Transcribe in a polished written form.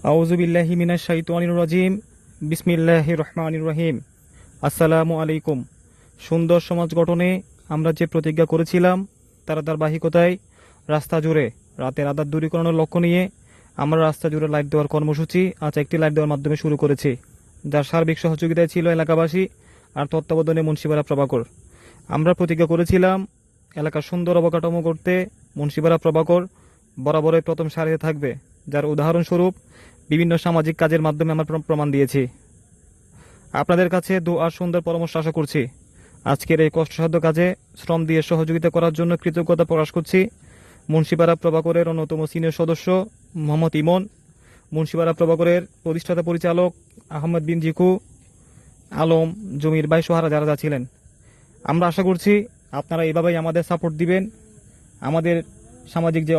আউযু বিল্লাহি মিনাশ শাইতানির রাজিম। বিসমিল্লাহির রহমানির রহিম। আসসালামু আলাইকুম। সুন্দর সমাজ গঠনে আমরা যে প্রতিজ্ঞা করেছিলাম তার ধারাবাহিকতায় রাস্তা জুড়ে রাতের আঁধার দূরীকরণের লক্ষ্য নিয়ে আমরা রাস্তা জুড়ে লাইট দেওয়ার কর্মসূচি আজ একটি লাইট দেওয়ার মাধ্যমে শুরু করেছি, যার সার্বিক সহযোগিতায় ছিল এলাকাবাসী আর তত্ত্বাবধানে মুন্সিপাড়া প্রভাকর। আমরা প্রতিজ্ঞা করেছিলাম এলাকার সুন্দর অবকাঠামো করতে মুন্সিপাড়া প্রভাকর বরাবরই প্রথম সারিতে থাকবে, যার উদাহরণস্বরূপ বিভিন্ন সামাজিক কাজের মাধ্যমে আমরা প্রমাণ দিয়েছি। আপনাদের কাছে আর সুন্দর পরামর্শ আশা করছি। আজকের এই কষ্টসাধ্য কাজে শ্রম দিয়ে সহযোগিতা করার জন্য কৃতজ্ঞতা প্রকাশ করছি মুন্সিপাড়া প্রভাকরের অন্যতম সিনিয়র সদস্য মোহাম্মদ ইমন, মুন্সিপাড়া প্রভাকরের প্রতিষ্ঠাতা পরিচালক আহমেদ বিন জিকু, আলম, জমির ভাই সোহারা যারা ছিলেন। আমরা আশা করছি আপনারা এইভাবেই আমাদের সাপোর্ট দিবেন। আমাদের সামাজিক যে